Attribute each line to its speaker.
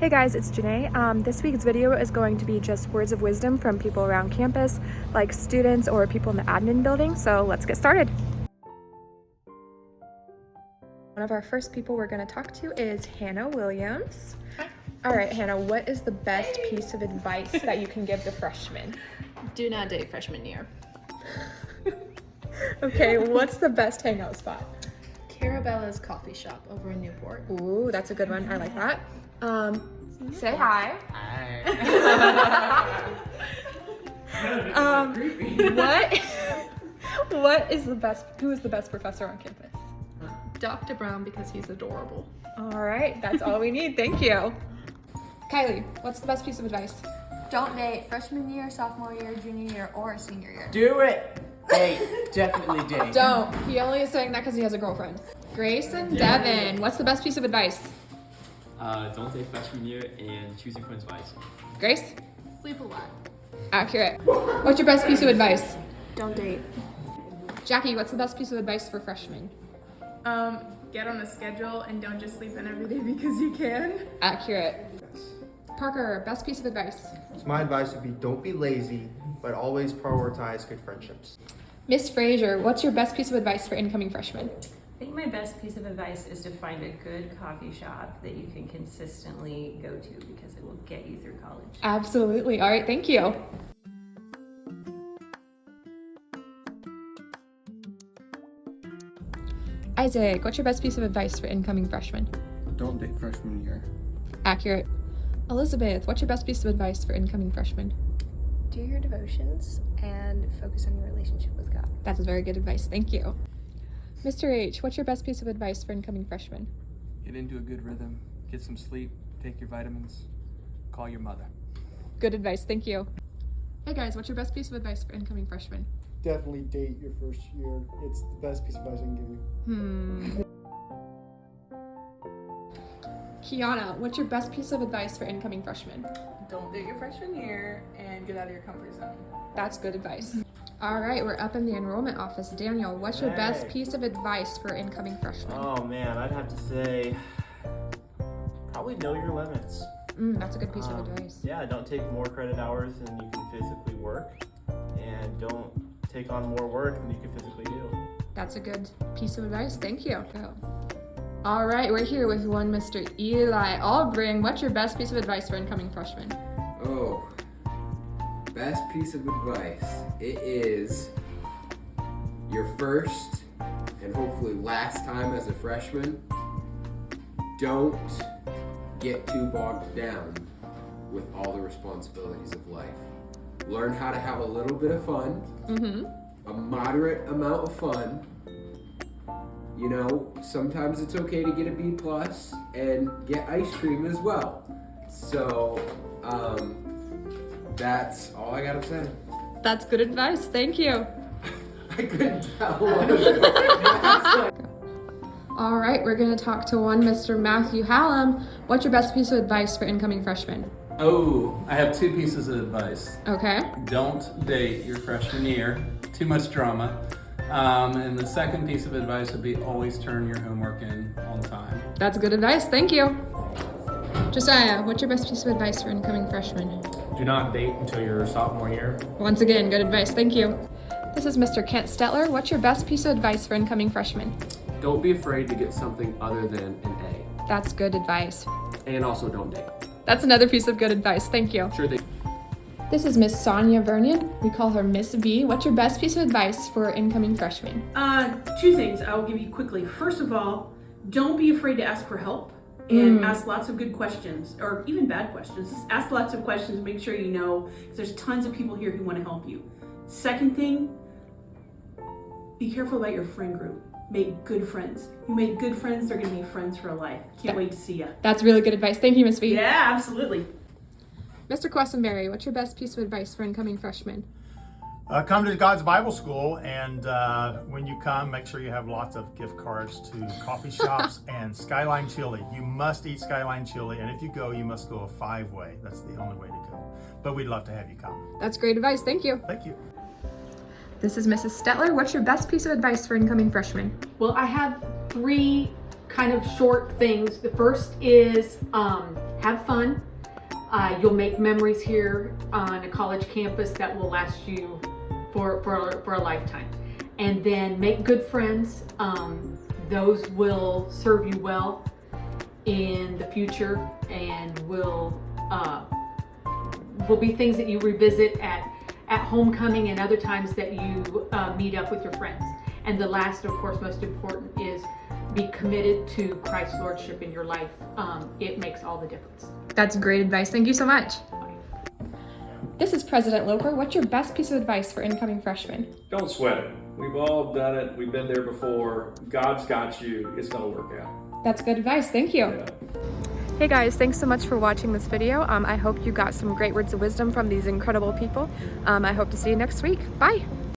Speaker 1: Hey guys, it's Janae. This week's video is going to be just words of wisdom from people around campus, like students or people in the admin building, so let's get started. One of our first people we're going to talk to is Hannah Williams.
Speaker 2: Hi.
Speaker 1: All right, Hannah, what is the best piece of advice that you can give the freshmen?
Speaker 2: Do not date freshman year.
Speaker 1: Okay, what's the best hangout spot?
Speaker 2: Carabella's coffee shop over in Newport.
Speaker 1: Ooh, that's a good one. I like that. Say hi. What is the best, who is the best professor on campus?
Speaker 2: Dr. Brown, because he's adorable.
Speaker 1: All right, that's all we need. Thank you. Kylie, what's the best piece of advice?
Speaker 3: Don't date freshman year, sophomore year, junior year, or senior year.
Speaker 4: Do it! Date. Definitely date.
Speaker 1: Don't. He only is saying that because he has a girlfriend. Grace and Devin, what's the best piece of advice?
Speaker 5: Don't date freshman year and choose your friends wisely.
Speaker 1: Grace?
Speaker 3: Sleep a lot.
Speaker 1: Accurate. What's your best piece of advice?
Speaker 3: Don't date.
Speaker 1: Jackie, what's the best piece of advice for freshmen?
Speaker 6: Get on a schedule and don't just sleep in every day because you can.
Speaker 1: Accurate. Parker, best piece of advice?
Speaker 7: So my advice would be don't be lazy, but always prioritize good friendships.
Speaker 1: Miss Frazier, what's your best piece of advice for incoming freshmen?
Speaker 8: I think my best piece of advice is to find a good coffee shop that you can consistently go to because it will get you through college.
Speaker 1: Absolutely. All right, thank you. Isaac, what's your best piece of advice for incoming freshmen?
Speaker 9: Don't date freshman year.
Speaker 1: Accurate. Elizabeth, what's your best piece of advice for incoming freshmen?
Speaker 3: Do your devotions and focus on your relationship with God.
Speaker 1: That's very good advice. Thank you. Mr. H, what's your best piece of advice for incoming freshmen?
Speaker 9: Get into a good rhythm, get some sleep, take your vitamins, call your mother.
Speaker 1: Good advice. Thank you. Hey guys, what's your best piece of advice for incoming freshmen?
Speaker 10: Definitely date your first year. It's the best piece of advice I can give you.
Speaker 1: Kiana, what's your best piece of advice for incoming freshmen?
Speaker 6: Don't date your freshman year and get out of your comfort zone.
Speaker 1: That's good advice. All right, we're up in the enrollment office. Daniel, what's your best
Speaker 4: Hey.
Speaker 1: piece of advice for incoming freshmen?
Speaker 4: Oh man, I'd have to say probably know your limits.
Speaker 1: That's a good piece of advice.
Speaker 4: Yeah, don't take more credit hours than you can physically work, and don't take on more work than you can physically do.
Speaker 1: That's a good piece of advice. Thank you. Go. All right, we're here with one Mr. Eli Albring. What's your best piece of advice for incoming freshmen?
Speaker 11: Oh, best piece of advice. It is your first and hopefully last time as a freshman. Don't get too bogged down with all the responsibilities of life. Learn how to have a little bit of fun, a moderate amount of fun. You know, sometimes it's okay to get a B+ and get ice cream as well. So, that's all I gotta say.
Speaker 1: That's good advice. Thank you.
Speaker 11: I couldn't tell.
Speaker 1: All right, we're going to talk to one Mr. Matthew Hallam. What's your best piece of advice for incoming freshmen?
Speaker 12: Oh, I have two pieces of advice.
Speaker 1: Okay.
Speaker 12: Don't date your freshman year. Too much drama. And the second piece of advice would be always turn your homework in on time.
Speaker 1: That's good advice. Thank you. Josiah, what's your best piece of advice for incoming freshmen?
Speaker 5: Do not date until your sophomore year.
Speaker 1: Once again, good advice. Thank you. This is Mr. Kent Stetler. What's your best piece of advice for incoming freshmen?
Speaker 11: Don't be afraid to get something other than an A.
Speaker 1: That's good advice.
Speaker 11: And also don't date.
Speaker 1: That's another piece of good advice. Thank you.
Speaker 11: Sure thing.
Speaker 1: This is Miss Sonia Vernon. We call her Miss V. What's your best piece of advice for incoming freshmen?
Speaker 13: Two things I will give you quickly. First of all, don't be afraid to ask for help and ask lots of good questions, or even bad questions. Just ask lots of questions, make sure you know, because there's tons of people here who want to help you. Second thing, be careful about your friend group. Make good friends. You make good friends, they're going to be friends for life. Can't wait to see you.
Speaker 1: That's really good advice. Thank you, Miss V.
Speaker 13: Yeah, absolutely.
Speaker 1: Mr. Questenberry, what's your best piece of advice for incoming freshmen?
Speaker 14: Come to God's Bible School, and when you come, make sure you have lots of gift cards to coffee shops and Skyline Chili. You must eat Skyline Chili, and if you go, you must go a 5-way. That's the only way to go. But we'd love to have you come.
Speaker 1: That's great advice. Thank you.
Speaker 14: Thank you.
Speaker 1: This is Mrs. Stetler. What's your best piece of advice for incoming freshmen?
Speaker 15: Well, I have three kind of short things. The first is have fun. You'll make memories here on a college campus that will last you for a lifetime. And then make good friends. Those will serve you well in the future and will be things that you revisit at homecoming and other times that you meet up with your friends. And the last, of course, most important is be committed to Christ's Lordship in your life. It makes all the difference.
Speaker 1: That's great advice. Thank you so much. This is President Loper. What's your best piece of advice for incoming freshmen?
Speaker 16: Don't sweat it. We've all done it. We've been there before. God's got you. It's going to work out.
Speaker 1: That's good advice. Thank you.
Speaker 16: Yeah.
Speaker 3: Hey guys, thanks so much for watching this video. I hope you got some great words of wisdom from these incredible people. I hope to see you next week. Bye.